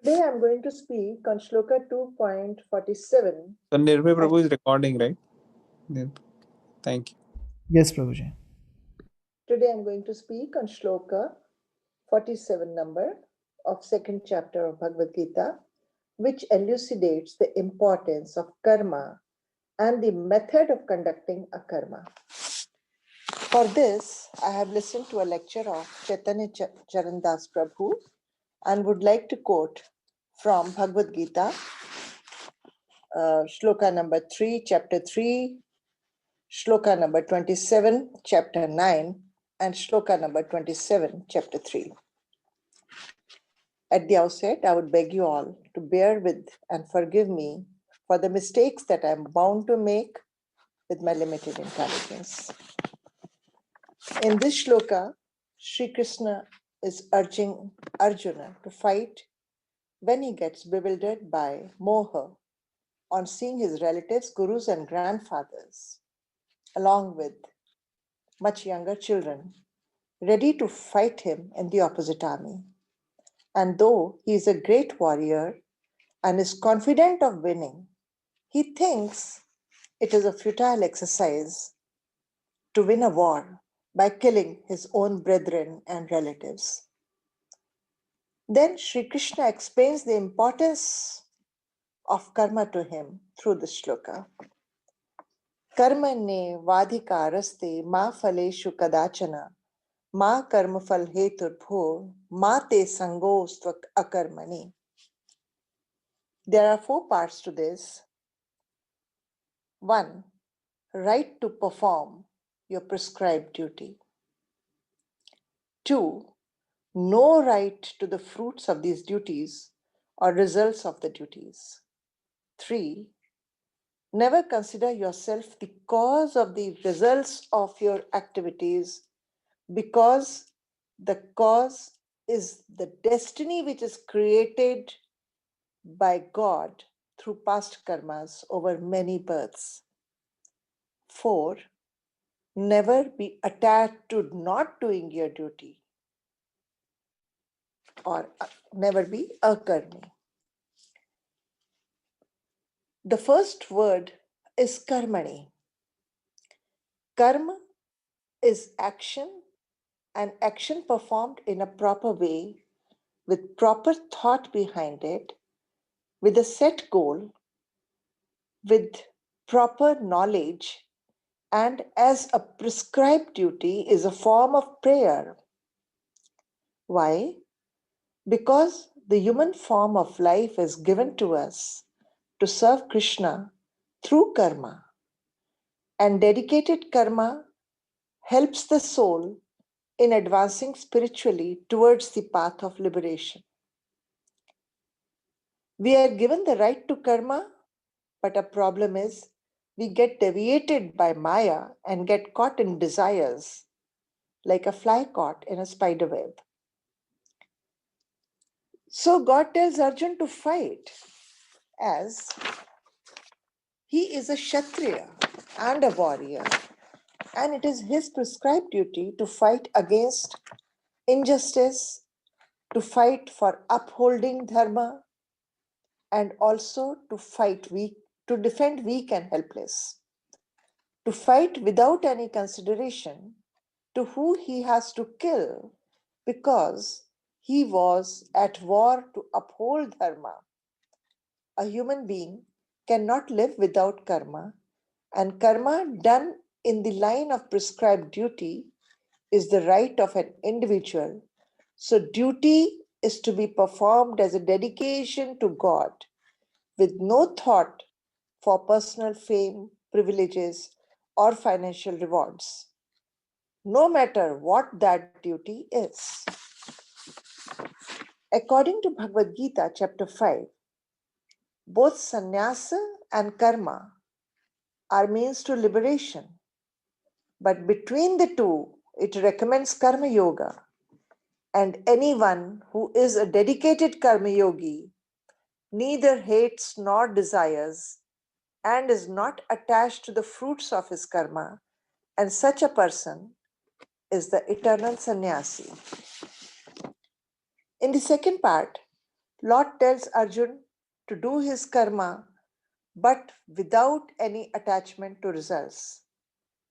Today I'm going to speak on Shloka 2.47. So Nirbhay Prabhu is recording, right? Thank you. Yes, Prabhuji. Today I'm going to speak on Shloka 47 number of second chapter of Bhagavad Gita, which elucidates the importance of karma and the method of conducting a karma. For this, I have listened to a lecture of Chaitanya Charandas Prabhu and would like to quote from Bhagavad Gita, Shloka number 3, chapter 3, Shloka number 27, chapter 9, and Shloka number 27, chapter 3. At the outset, I would beg you all to bear with and forgive me for the mistakes that I am bound to make with my limited intelligence. In this shloka, Sri Krishna is urging Arjuna to fight when he gets bewildered by moha on seeing his relatives, gurus, and grandfathers, along with much younger children, ready to fight him in the opposite army. And though he is a great warrior and is confident of winning, he thinks it is a futile exercise to win a war by killing his own brethren and relatives. Then Sri Krishna explains the importance of karma to him through this shloka. Karmanye vadhikaraste ma phaleshu kadachana ma karma phal heturbho ma te sangostva akarmani. There are 4 parts to this. 1. Right to perform your prescribed duty. 2. No right to the fruits of these duties or results of the duties. 3. Never consider yourself the cause of the results of your activities, because the cause is the destiny which is created by God through past karmas over many births. 4. Never be attached to not doing your duty, or never be akarmi. The first word is karmani. Karma is action, and action performed in a proper way, with proper thought behind it, with a set goal, with proper knowledge, and as a prescribed duty, is a form of prayer. Why? Because the human form of life is given to us to serve Krishna through karma, and dedicated karma helps the soul in advancing spiritually towards the path of liberation. We are given the right to karma, but a problem is we get deviated by Maya and get caught in desires, like a fly caught in a spider web. So God tells Arjun to fight, as he is a Kshatriya and a warrior, and it is his prescribed duty to fight against injustice, to fight for upholding dharma, and also to fight weak, to defend weak and helpless, to fight without any consideration to who he has to kill, because he was at war to uphold dharma. A human being cannot live without karma, and karma done in the line of prescribed duty is the right of an individual. So duty is to be performed as a dedication to God, with no thought for personal fame, privileges, or financial rewards, no matter what that duty is. According to Bhagavad Gita, chapter 5, both sannyasa and karma are means to liberation. But between the two, it recommends karma yoga. And anyone who is a dedicated karma yogi neither hates nor desires and is not attached to the fruits of his karma, and such a person is the eternal sannyasi. In the second part, Lord tells Arjun to do his karma, but without any attachment to results,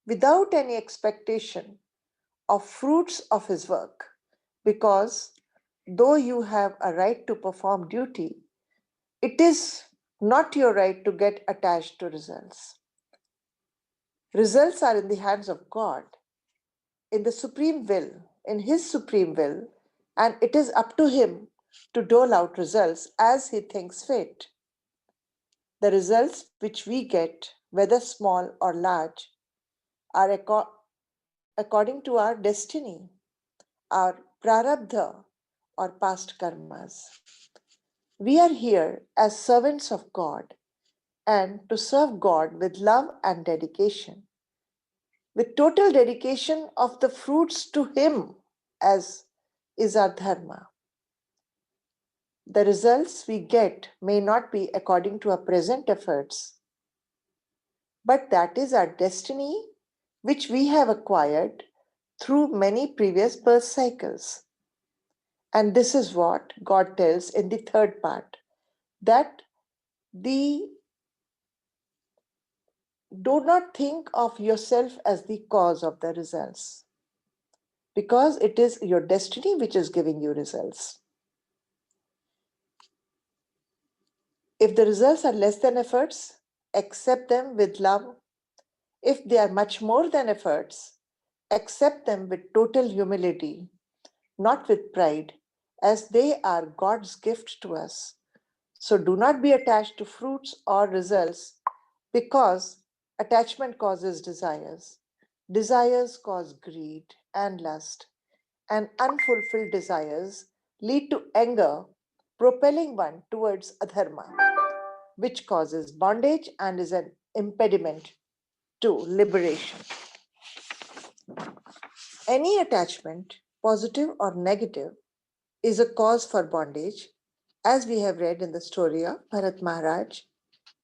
without any expectation of fruits of his work, because though you have a right to perform duty, it is not your right to get attached to results. Results are in the hands of God, in the supreme will, in his supreme will, and it is up to him to dole out results as he thinks fit. The results which we get, whether small or large, are according to our destiny, our prarabdha or past karmas. We are here as servants of God and to serve God with love and dedication, with total dedication of the fruits to Him, as is our dharma. The results we get may not be according to our present efforts, but that is our destiny which we have acquired through many previous birth cycles. And this is what God tells in the third part, that the do not think of yourself as the cause of the results, because it is your destiny which is giving you results. If the results are less than efforts, accept them with love. If they are much more than efforts, accept them with total humility, not with pride, as they are God's gift to us. So do not be attached to fruits or results, because attachment causes desires. Desires cause greed and lust, and unfulfilled desires lead to anger, propelling one towards adharma, which causes bondage and is an impediment to liberation. Any attachment, positive or negative, is a cause for bondage, as we have read in the story of Bharat Maharaj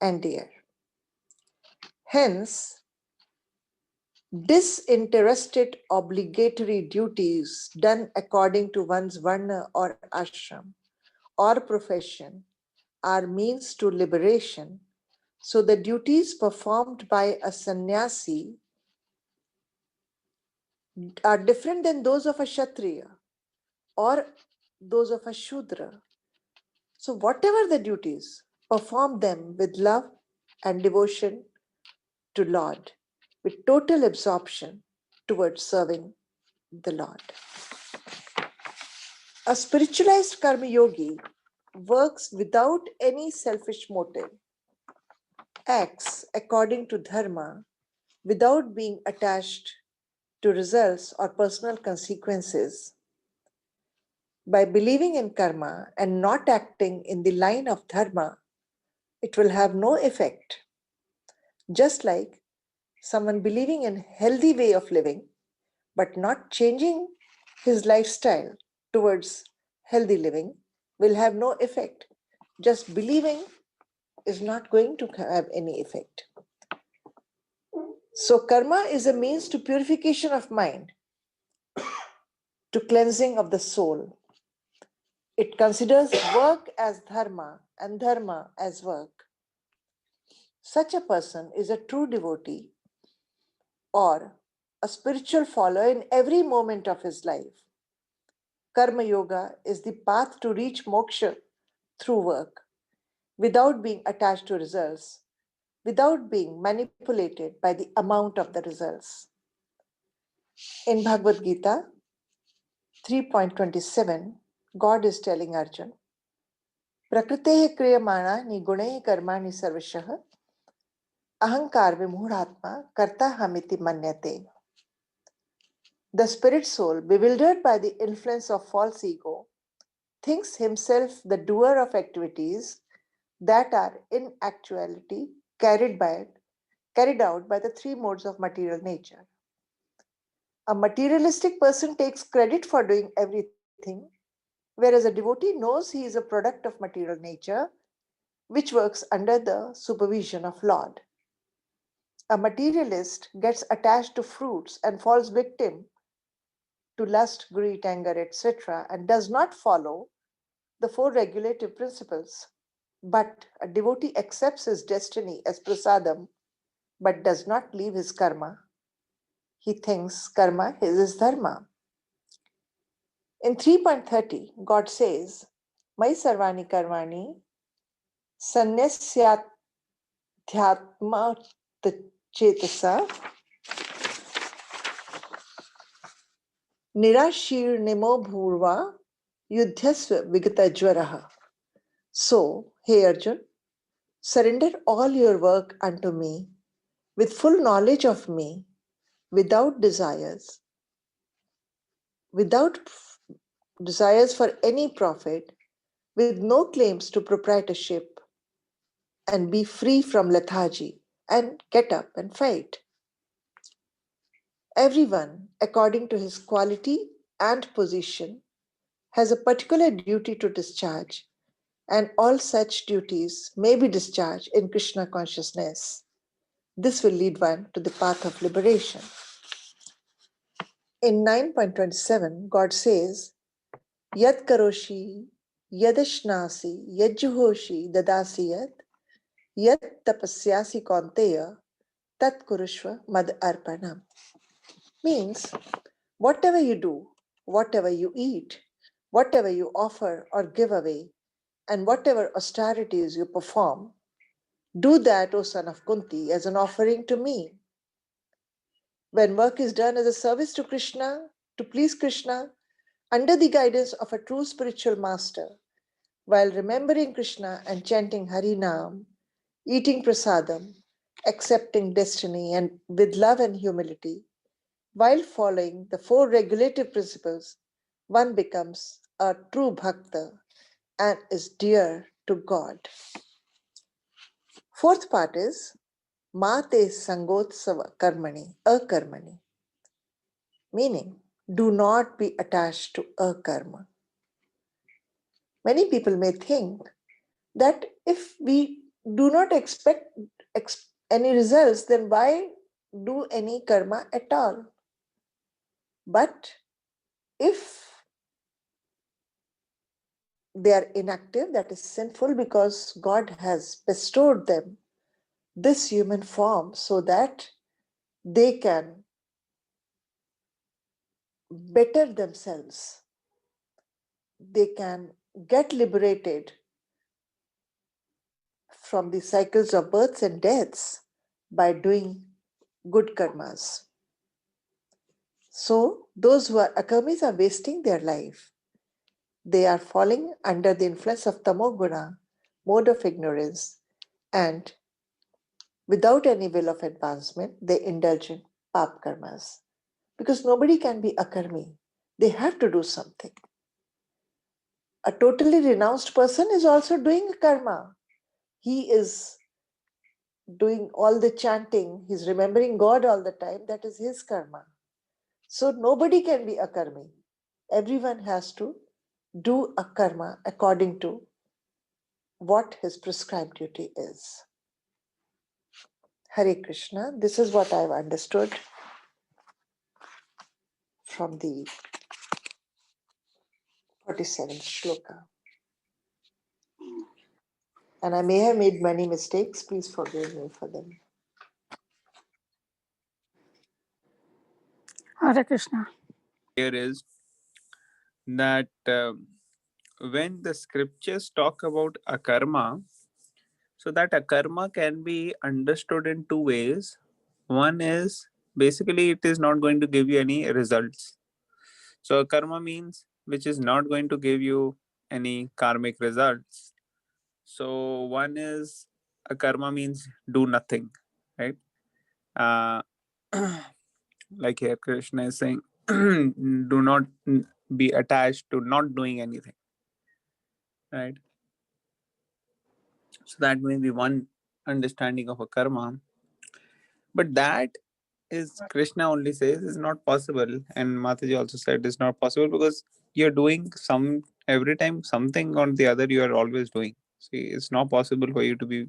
and Deer. Hence, disinterested obligatory duties done according to one's varna or ashram or profession are means to liberation. So the duties performed by a sannyasi are different than those of a kshatriya or those of a shudra. So whatever the duties, perform them with love and devotion to Lord, with total absorption towards serving the Lord. A spiritualized karma yogi works without any selfish motive, acts according to dharma without being attached to results or personal consequences. By believing in karma and not acting in the line of dharma, it will have no effect. Just like someone believing in healthy way of living but not changing his lifestyle towards healthy living will have no effect. Just believing is not going to have any effect. So karma is a means to purification of mind, to cleansing of the soul. It considers work as dharma and dharma as work. Such a person is a true devotee or a spiritual follower in every moment of his life. Karma yoga is the path to reach moksha through work, without being attached to results, without being manipulated by the amount of the results. In Bhagavad Gita 3.27, God is telling Arjun, Prakritehe kriyamana nigunehi karmani sarvashah ahankar vimudhatma karta hamiti manyate. The spirit soul, bewildered by the influence of false ego, thinks himself the doer of activities that are in actuality carried out by the three modes of material nature. A materialistic person takes credit for doing everything, whereas a devotee knows he is a product of material nature, which works under the supervision of Lord. A materialist gets attached to fruits and falls victim to lust, greed, anger, etc., and does not follow the four regulative principles. But a devotee accepts his destiny as prasadam, but does not leave his karma. He thinks karma is his dharma. In 3.30, God says, Mai sarvani karmani sanyasyathyatma chetasa nirashirnimo bhurva yudhyasva vigata jwaraha. So, hey Arjun, surrender all your work unto me with full knowledge of me, without without desires for any profit, with no claims to proprietorship, and be free from lethargy and get up and fight. Everyone, according to his quality and position, has a particular duty to discharge, and all such duties may be discharged in Krishna consciousness. This will lead one to the path of liberation. In 9.27, God says, Yad karoshi, yadashnasi, yadjuhoshi, dadasi yad tapasyasi kaunteya, tat kurushva mad arpanam. Means, whatever you do, whatever you eat, whatever you offer or give away, and whatever austerities you perform, do that, O son of Kunti, as an offering to me. When work is done as a service to Krishna, to please Krishna, under the guidance of a true spiritual master, while remembering Krishna and chanting Hari Nam, eating prasadam, accepting destiny, and with love and humility, while following the four regulative principles, one becomes a true bhakta and is dear to God. Fourth part is Mate Sangotsava Karmani, Akarmani, meaning do not be attached to a karma. Many people may think that if we do not expect any results, then why do any karma at all? But if they are inactive, that is sinful, because God has bestowed them this human form so that they can better themselves. They can get liberated from the cycles of births and deaths by doing good karmas. So, those who are akarmis are wasting their life. They are falling under the influence of tamoguna, mode of ignorance, and without any will of advancement, they indulge in pap karmas. Because nobody can be akarmi. They have to do something. A totally renounced person is also doing karma. He is doing all the chanting, he's remembering God all the time, that is his karma. So nobody can be a karmi. Everyone has to do a karma according to what his prescribed duty is. Hare Krishna, this is what I've understood from the 47th shloka. And I may have made many mistakes, please forgive me for them. Hare Krishna. Here is that when the scriptures talk about akarma, so that akarma can be understood in two ways. One is basically it is not going to give you any results. So akarma means which is not going to give you any karmic results. So one is akarma means do nothing, right? Uh, like here Krishna is saying, do not be attached to not doing anything, right? So that may be one understanding of a karma. But that is Krishna only says is not possible. And Mataji also said it's not possible because you're doing some every time something or the other you are always doing. See, it's not possible for you to be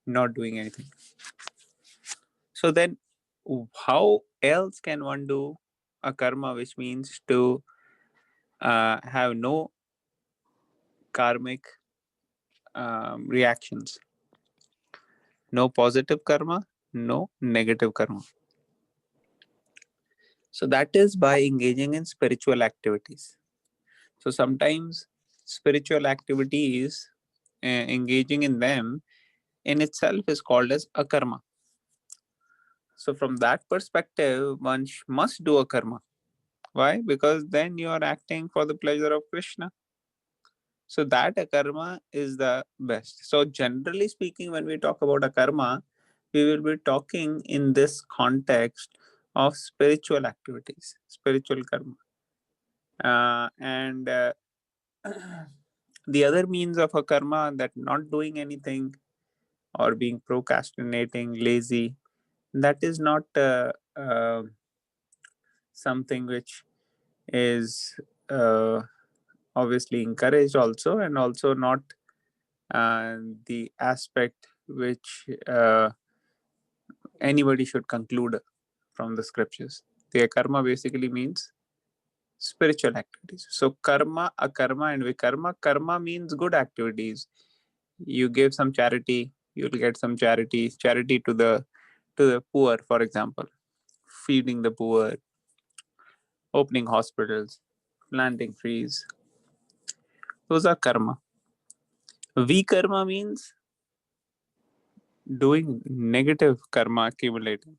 not doing anything. So then how else can one do a karma, which means to have no karmic reactions. No positive karma, no negative karma. So that is by engaging in spiritual activities. So sometimes spiritual activities, engaging in them in itself is called as a karma. So from that perspective, one must do a karma. Why? Because then you are acting for the pleasure of Krishna. So that a karma is the best. So generally speaking, when we talk about a karma, we will be talking in this context of spiritual activities, spiritual karma. And the other means of a karma, that not doing anything or being procrastinating, lazy, that is not something which is obviously encouraged also, and also not the aspect which anybody should conclude from the scriptures. The karma basically means spiritual activities. So karma, akarma, and vikarma. Karma means good activities. You give some charity, you'll get some charity. Charity to the poor, for example, feeding the poor, opening hospitals, planting trees. Those are karma. Vikarma means doing negative karma, accumulating.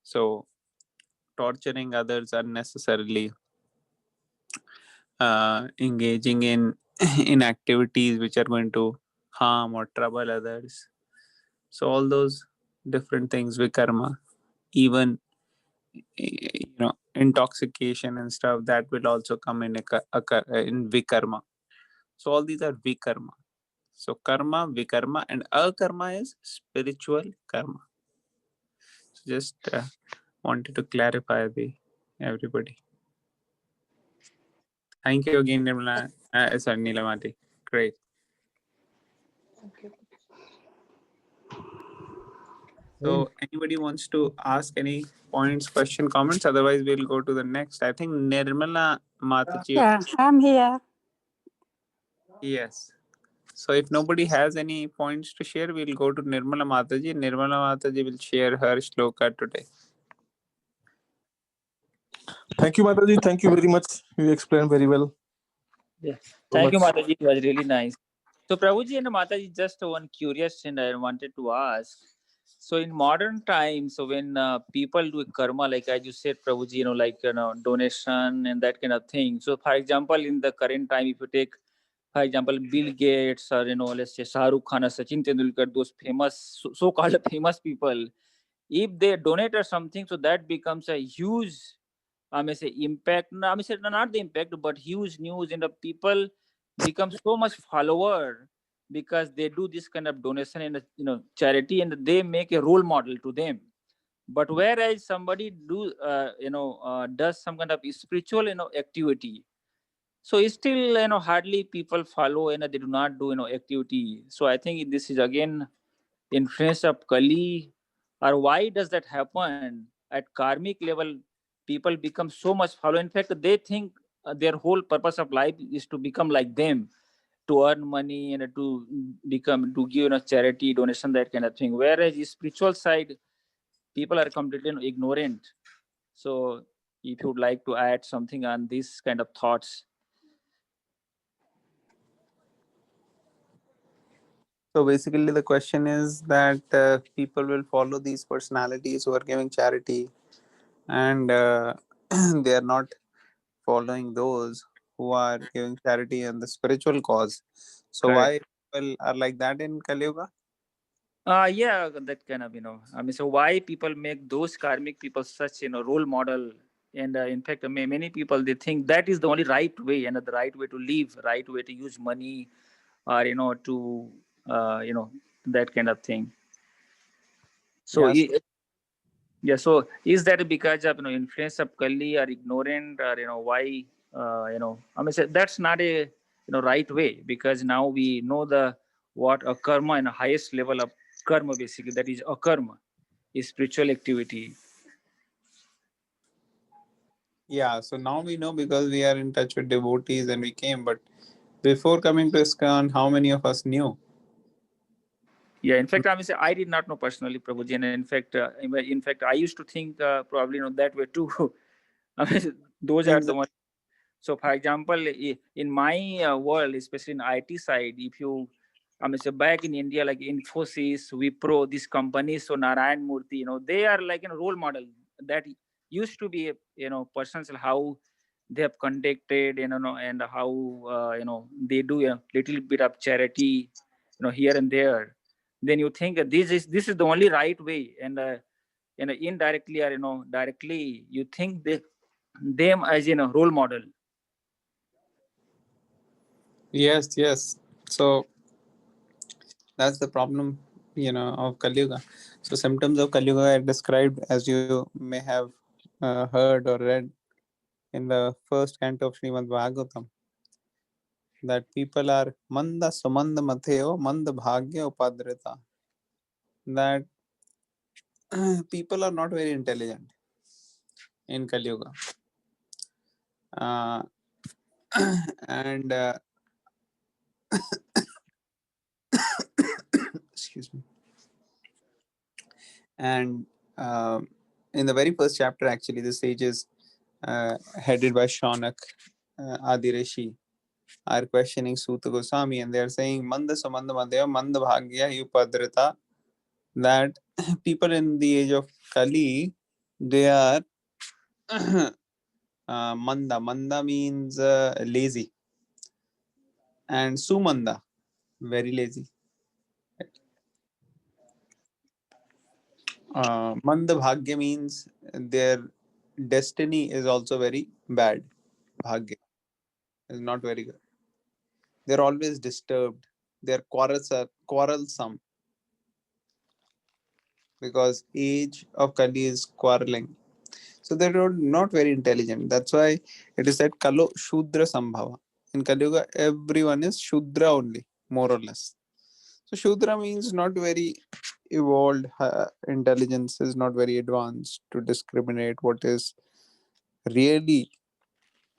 So torturing others unnecessarily, engaging in in activities which are going to harm or trouble others. So all those different things with karma, even intoxication and stuff, that will also come in in vikarma. So all these are vikarma. So karma, vikarma, and akarma is spiritual karma. So just wanted to clarify the everybody. Thank you again, Nirmala. Sorry, Nilamati. Great. Thank you. So anybody wants to ask any points, question, comments? Otherwise, we'll go to the next. I think Nirmala Mataji. Yeah, I'm here. Yes. So if nobody has any points to share, we'll go to Nirmala Mataji. Nirmala Mataji will share her shloka today. Thank you, Mataji. Thank you very much. You explained very well. Yeah. So Thank you, much. Mataji. It was really nice. So, Prabhuji and Mataji, just one curious thing I wanted to ask. So, in modern times, so when people do karma, like as you said, Prabhuji, like donation and that kind of thing. So, for example, in the current time, if you take, for example, Bill Gates or let's say Shah Rukh Khan or Sachin Tendulkar, those famous, so-called famous people, if they donate or something, so that becomes a huge, I may say, impact. No, I may say not the impact, but huge news, and the people become so much follower because they do this kind of donation and charity, and they make a role model to them. But whereas somebody does some kind of spiritual activity, so still hardly people follow and they do not do activity. So I think this is again influence of Kali, or why does that happen at karmic level? People become so much follow. In fact, they think their whole purpose of life is to become like them, to earn money and to become to give charity, donation, that kind of thing. Whereas the spiritual side, people are completely ignorant. So, if you would like to add something on these kind of thoughts. So basically, the question is that people will follow these personalities who are giving charity, and they are not following those who are giving charity in the spiritual cause. So Correct. why people are like that in Kali Yuga? Yeah, that kind of, I mean, so why people make those karmic people such, role model? And in fact, many people, they think that is the only right way, and the right way to live, right way to use money, or, to, that kind of thing. So, Yes. yeah, so is that because of, influence of Kali, or ignorant, or, why, I mean, so that's not a, right way, because now we know what a karma and the highest level of karma, basically, that is a karma, is spiritual activity. Yeah. So now we know because we are in touch with devotees and we came, but Before coming to ISKCON, how many of us knew? Yeah, in fact, I mean, I did not know personally, Prabhuji, and in fact, I used to think probably that way too. I mean, those are the ones. So, for example, in my world, especially in IT side, if you, I mean, so back in India, like Infosys, Wipro, these companies, so Narayan Murthy, they are like a role model that used to be, persons how they have conducted, and how, they do a little bit of charity, here and there. Then you think that this is the only right way, and indirectly or directly, you think them as role model. Yes. So that's the problem, of Kali Yuga. So symptoms of Kali Yuga are described, as you may have heard or read in the first canto of Srimad Bhagavatam, that people are manda sumanda matheo manda bhagya upadrita. That people are not very intelligent in Kali Yuga. Uh, and excuse me. And in the very first chapter, actually, the sages headed by Shaunak, Adi Rishi, are questioning Suta Goswami, and they are saying manda samanda madhya manda bhagya upadrita, that people in the age of Kali, they are manda means lazy, and sumanda, very lazy. Manda bhagya means their destiny is also very bad. Bhagya is not very good. They're always disturbed. Their quarrels are quarrelsome, because age of Kali is quarreling. So they're not very intelligent. That's why it is said Kalo Shudra Sambhava. In Kali Yuga, everyone is Shudra only, more or less. So Shudra means not very evolved. Intelligence is not very advanced to discriminate what is really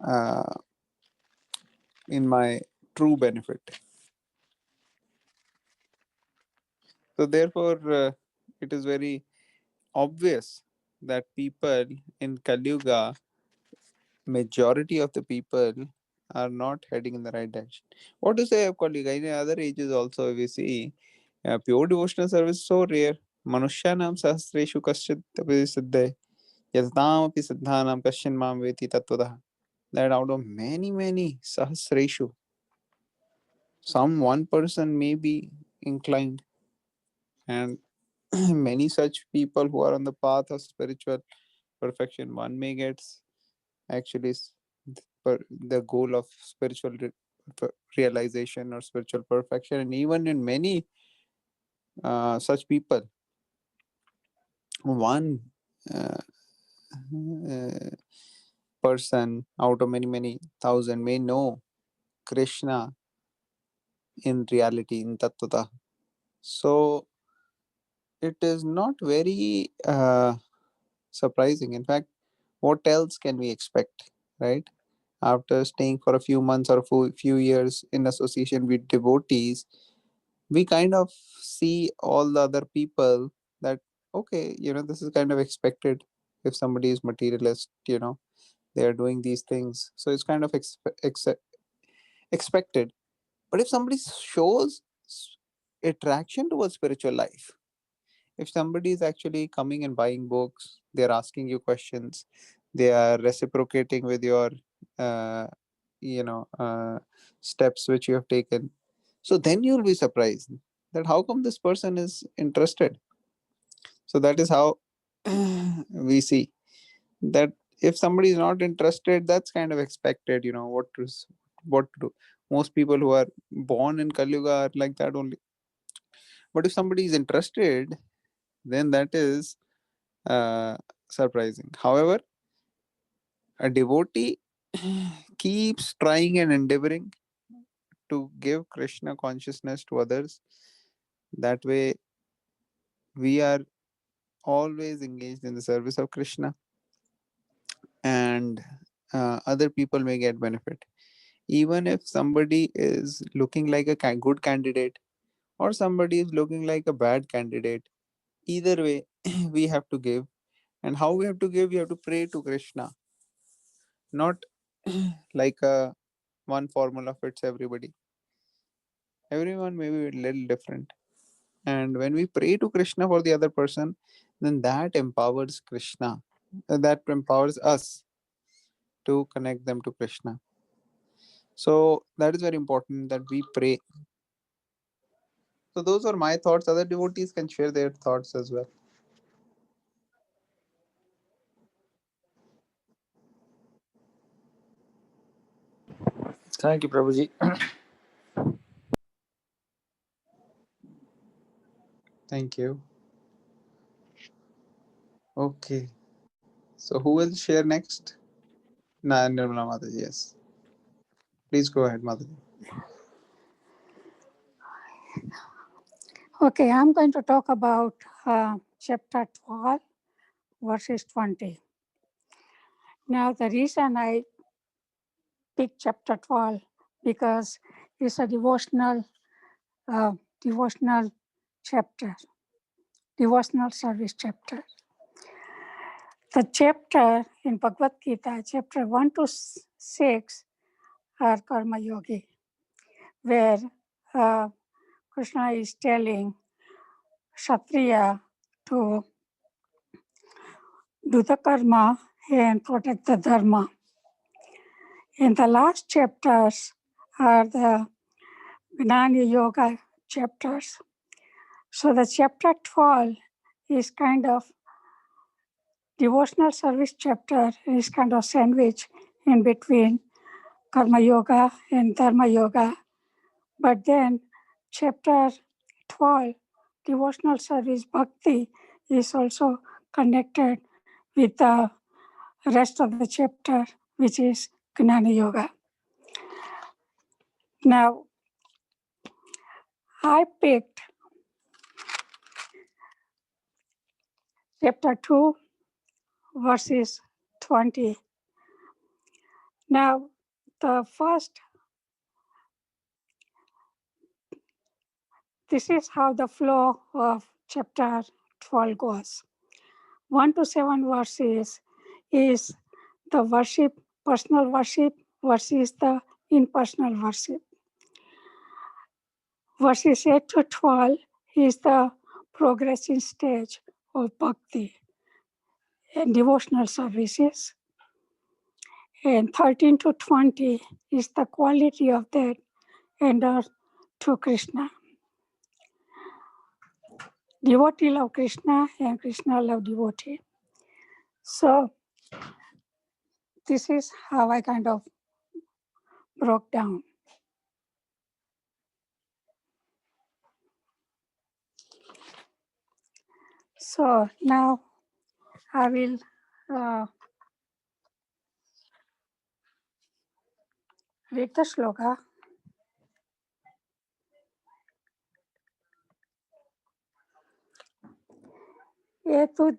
uh, in my true benefit. So therefore, it is very obvious that people in Kali Yuga, majority of the people are not heading in the right direction. What to say of Kali Yuga? In other ages also, we see pure devotional service so rare. Manushyanam sahasreshu kasyat tapi siddhe yatatam api siddhanam kasyan mam veti tattvadah. That out of many sahasreshu, some one person may be inclined, and many such people who are on the path of spiritual perfection, one may get actually the goal of spiritual realization or spiritual perfection. And even in many such people, one uh, uh, person out of many thousand may know Krishna in reality, in Tattvata. So it is not very surprising. In fact, what else can we expect, right? After staying for a few months or a few years in association with devotees, we kind of see all the other people that, okay, this is kind of expected. If somebody is materialist, they are doing these things, so it's kind of expected. But if somebody shows attraction towards spiritual life, if somebody is actually coming and buying books, they're asking you questions, they are reciprocating with your uh, steps which you have taken, so then you'll be surprised that how come this person is interested. So that is how we see that if somebody is not interested, that's kind of expected. What to do. Most people who are born in Kali Yuga are like that only. But if somebody is interested, then that is uh, surprising. However, a devotee keeps trying and endeavoring to give Krishna consciousness to others. That way, we are always engaged in the service of Krishna, and other people may get benefit. Even if somebody is looking like a good candidate or somebody is looking like a bad candidate, either way, we have to give. And how we have to give? We have to pray to Krishna, not like a one formula fits everybody. Everyone may be a little different. And when we pray to Krishna for the other person, then that empowers Krishna. That empowers us to connect them to Krishna. So that is very important that we pray. So those are my thoughts. Other devotees can share their thoughts as well. Thank you, Prabhuji. Thank you. Okay. So who will share next? Nirmala Mataji, yes. Please go ahead, Mataji. Okay, I'm going to talk about chapter 12, verses 20. Now, the reason I picked chapter 12 because it's a devotional chapter, devotional service chapter. The chapter in Bhagavad Gita, chapter 1 to 6, are Karma Yogi, where Krishna is telling Kshatriya to do the karma and protect the dharma. In the last chapters are the Gnana Yoga chapters. So the chapter 12 is kind of devotional service chapter, is kind of sandwich in between Karma Yoga and Dharma Yoga. But then chapter 12, devotional service bhakti, is also connected with the rest of the chapter, which is Gnana Yoga. Now, I picked chapter 2, verses 20. Now, this is how the flow of chapter 12 goes. 1 to 7 verses is the worship, personal worship versus the impersonal worship. Verses 8 to 12 is the progressing stage of bhakti and devotional services. And 13 to 20 is the quality of that enter to Krishna. Devotee love Krishna and Krishna love devotee. So this is how I kind of broke down. So now I will read the shloka. Etu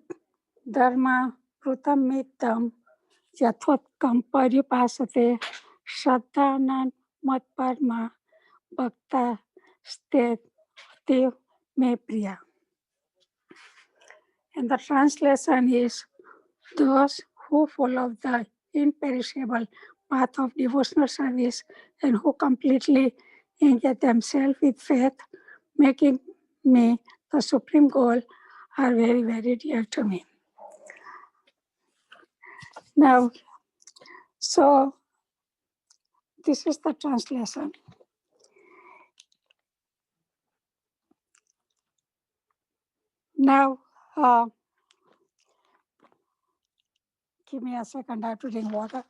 dharma prutam mitam yathotkam paripasate shraddhanan mat parma bhakta stet dev me priya. And the translation is, those who follow the imperishable path of devotional service and who completely engage themselves with faith, making me the supreme goal, are very, very dear to me. Now, so this is the translation. Now, give me a second, I have to drink water.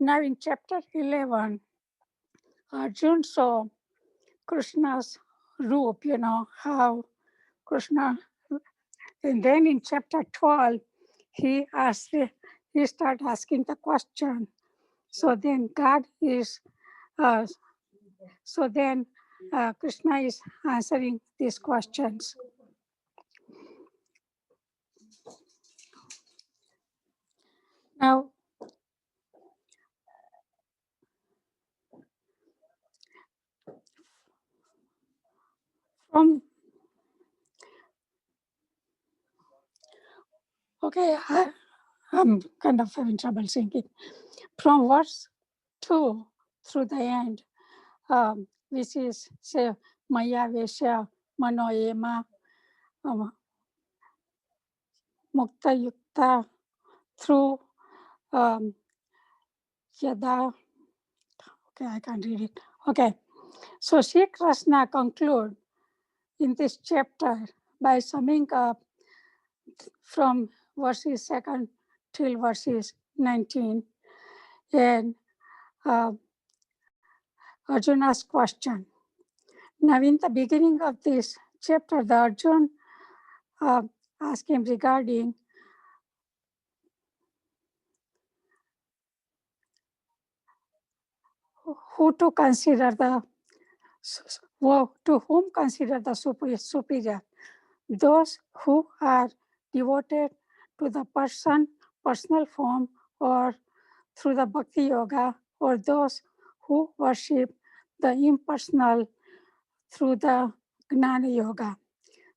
Now, in chapter 11, Arjuna saw Krishna's roop, how Krishna. And then in chapter 12, he started asking the question. So then God is, so then Krishna is answering these questions. Now, from I'm kind of having trouble thinking. From verse 2 through the end, which is say Maya Vesha Manoema Mukta Yukta through Yada. Okay, I can't read it. Okay, so Sri Krishna conclude in this chapter by summing up from verses 2 till verses 19 and Arjuna's question. Now, in the beginning of this chapter, the Arjun asked him regarding who to consider to whom consider the superior, those who are devoted to the personal form, or through the bhakti yoga, or those who worship the impersonal through the gnana yoga.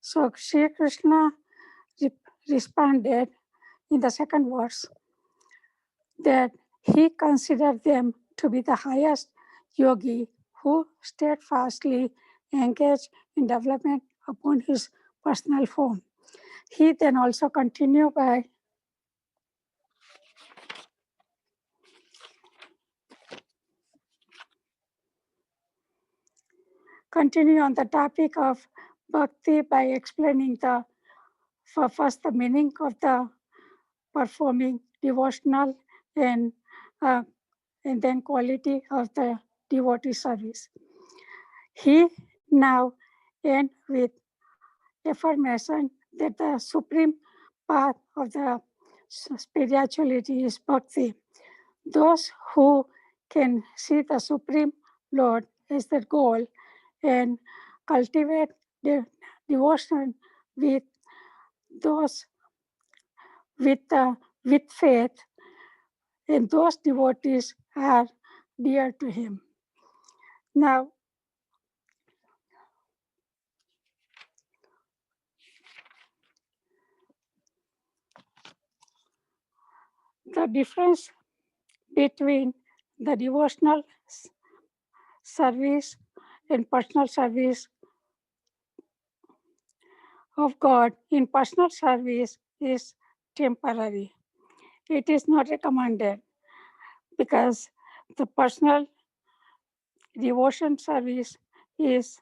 So Sri Krishna responded in the second verse that he considered them to be the highest yogi who steadfastly engaged in development upon his personal form. He then also continued by on the topic of bhakti by explaining first the meaning of the performing devotional and then quality of the devotee service. He now ends with affirmation that the supreme path of the spirituality is bhakti. Those who can see the Supreme Lord as their goal and cultivate their devotion with those with faith, and those devotees are dear to him. Now, the difference between the devotional service and personal service of God in personal service is temporary. It is not recommended because the personal devotion service is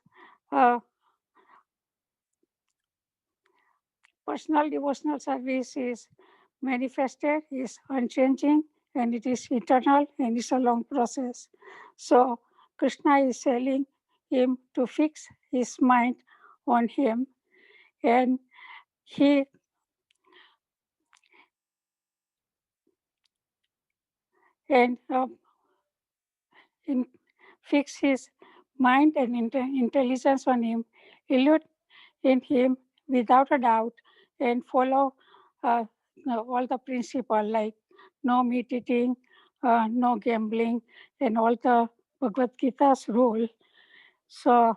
personal devotional service is manifested, is unchanging, and it is eternal, and it's a long process. So Krishna is telling him to fix his mind on him, and he fix his mind and intelligence on him, elude in him without a doubt, and follow all the principle like no meat eating, no gambling, and all the Bhagavad Gita's rule. So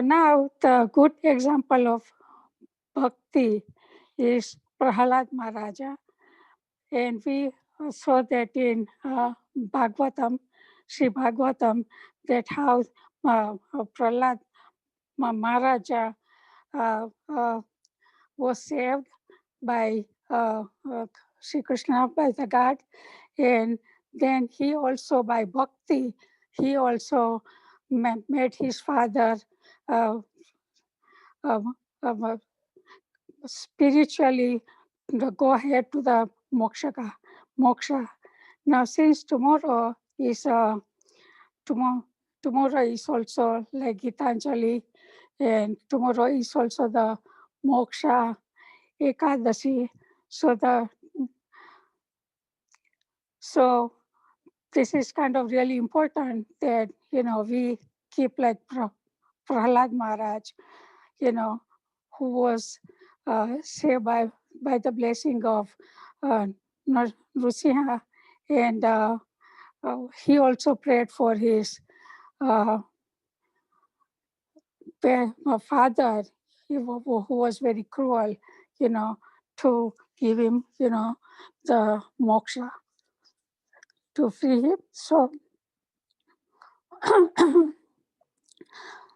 now the good example of bhakti is Prahalad Maharaja, and we saw that in Bhagavatam, Sri Bhagavatam, that how Prahalad Maharaja was saved by Sri Krishna, by the God, and then he also by bhakti, he also made his father spiritually go ahead to the moksha. Now, since tomorrow is tomorrow is also like Gitanjali, and tomorrow is also the Moksha Ekadashi. So this is kind of really important that, we keep like Prahlad Maharaj, who was saved by the blessing of Nrsimha, and he also prayed for his uh, father, who was very cruel, to give him, the moksha, to free him. So,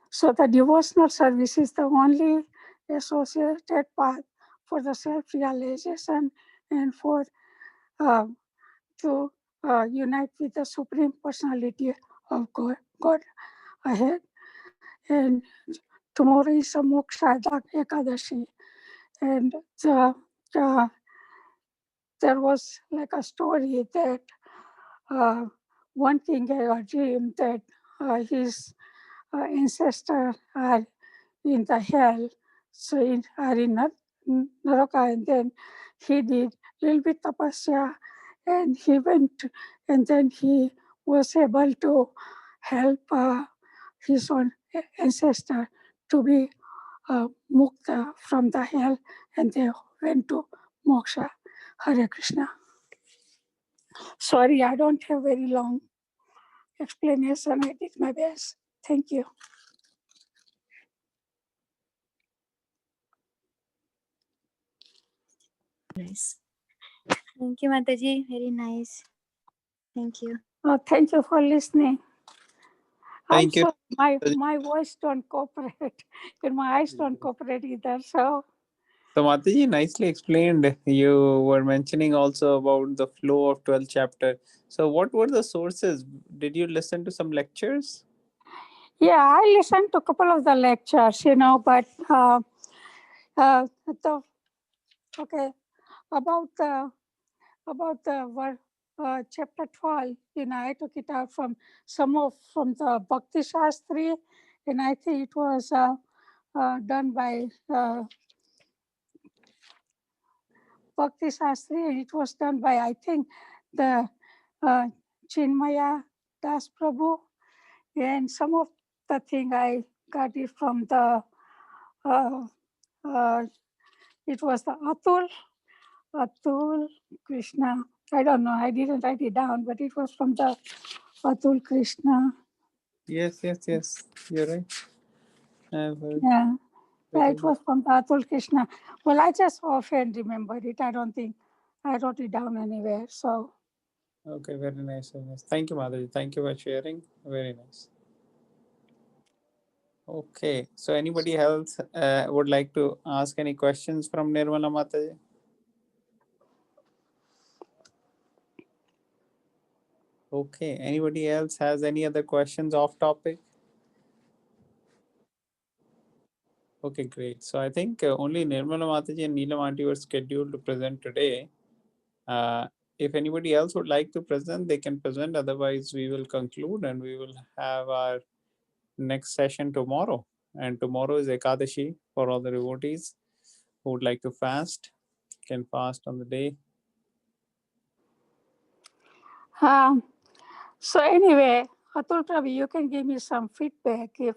so the devotional service is the only associated path for the self-realization and for to unite with the Supreme Personality of God ahead. And tomorrow is a Moksha Ekadashi. And the, there was like a story that one king had a dream that his ancestors are in the hell, so are in Naraka, and then he did a little bit tapasya, and he went, and then he was able to help his own ancestor to be mukta from the hell, and they went to moksha. Hare Krishna. Sorry, I don't have very long explanation. I did my best. Thank you. Nice. Thank you, Mataji. Very nice. Thank you. Thank you for listening. Thank you. My voice don't cooperate, and my eyes don't cooperate either. So Mataji nicely explained. You were mentioning also about the flow of 12th chapter. So what were the sources? Did you listen to some lectures? yeah, I listened to a couple of the lectures, but the okay about the chapter 12, I took it out from from the Bhakti Shastri, and I think it was done by Bhakti Shastri, and it was done by, I think, the Chinmaya Das Prabhu, and some of the thing I got it from the it was the Atul Krishna. I don't know, I didn't write it down, but it was from the Atul Krishna. Yes. You're right. I've heard. Yeah, it was from the Atul Krishna. Well, I just often remember it. I don't think I wrote it down anywhere. So. Okay, very nice. Very nice. Thank you, Madhavi. Thank you for sharing. Very nice. Okay, so anybody else would like to ask any questions from Nirmala Mataji? Okay, anybody else has any other questions off topic? Okay, great. So I think only Nirmala Mataji and Neelam Aunty were scheduled to present today. If anybody else would like to present, they can present. Otherwise, we will conclude and we will have our next session tomorrow. And tomorrow is Ekadashi for all the devotees who would like to fast, can fast on the day. So anyway, Atul Prabhu, you can give me some feedback if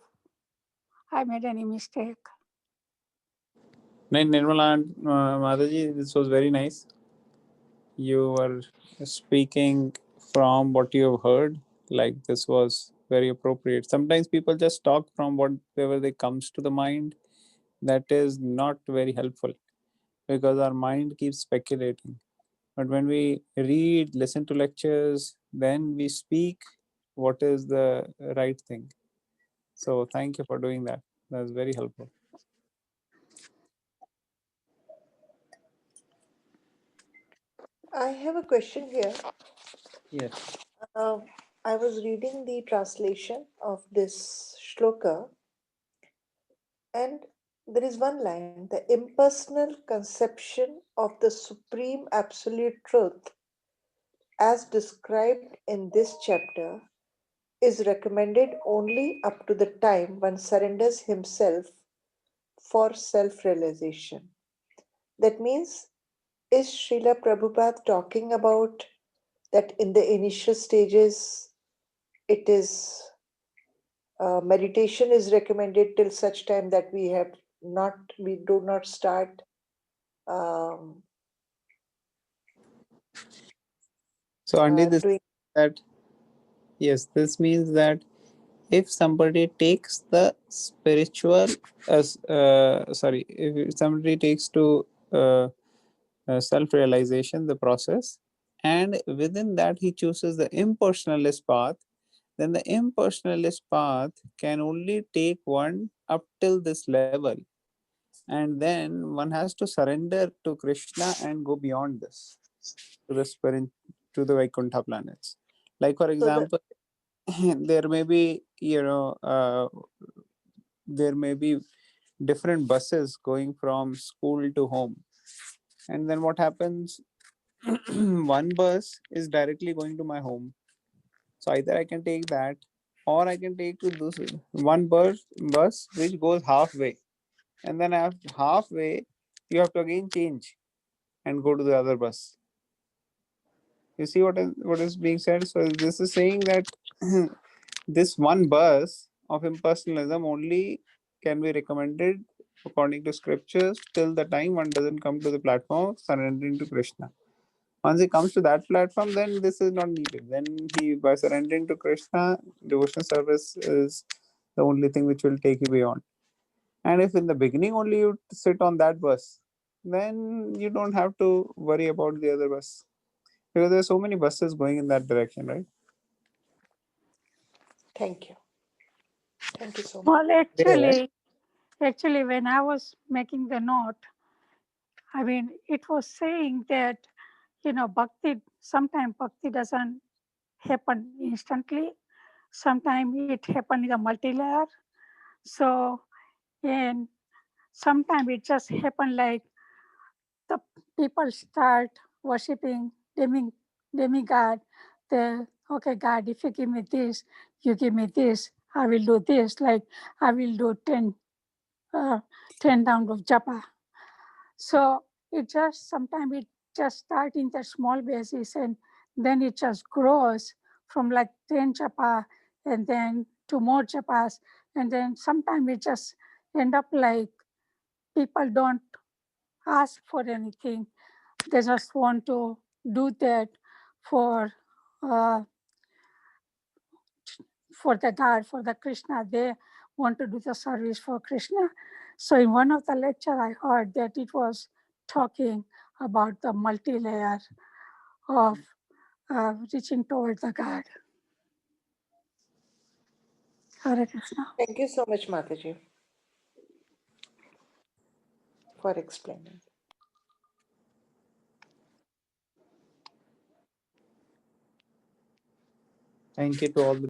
I made any mistake. Nirmala Mataji, this was very nice. You were speaking from what you have heard. Like this was very appropriate. Sometimes people just talk from whatever they comes to the mind. That is not very helpful because our mind keeps speculating. But when we read, listen to lectures, then we speak what is the right thing. So thank you for doing that. That's very helpful. I have a question here. Yes. I was reading the translation of this shloka, and there is one line: the impersonal conception of the supreme absolute truth, as described in this chapter, is recommended only up to the time one surrenders himself for self-realization. That means, is Srila Prabhupada talking about that in the initial stages it is meditation is recommended till such time that we do not start um, So, Andy, this doing. that yes, this means that if somebody takes the spiritual, if somebody takes to self-realization, the process, and within that he chooses the impersonalist path, then the impersonalist path can only take one up till this level, and then one has to surrender to Krishna and go beyond this to the spirit, to the Vaikuntha planets. Like for So the example, there may be, there may be different buses going from school to home, and then what happens? One bus is directly going to my home, so either I can take that, or I can take to this one bus which goes halfway, and then after halfway you have to again change and go to the other bus. You see what is being said? So this is saying that this one bus of impersonalism only can be recommended according to scriptures till the time one doesn't come to the platform of surrendering to Krishna. Once he comes to that platform, then this is not needed. Then he, by surrendering to Krishna, devotional service is the only thing which will take you beyond. And if in the beginning only you sit on that bus, then you don't have to worry about the other bus, because there are so many buses going in that direction, right? thank you. Thank you so much. Well, Yeah. actually, when I was making the note, I mean, it was saying that, bhakti, sometimes bhakti doesn't happen instantly. Sometimes it happen in a multi-layer. So, and sometimes it just happen like the people start worshiping demigod. The okay, God, if you give me this, you give me this, I will do this. Like I will do 10 rounds of japa. So it just sometimes it just start in the small basis and then it just grows from like 10 japa and then to more japas, and then sometimes it just end up like people don't ask for anything. They just want to do that for uh, for the God, for the Krishna. They want to do the service for Krishna. So in one of the lecture, I heard that it was talking about the multi-layer of reaching towards the God. Hare Krishna. Thank you so much, Mataji, for explaining. Thank you to all the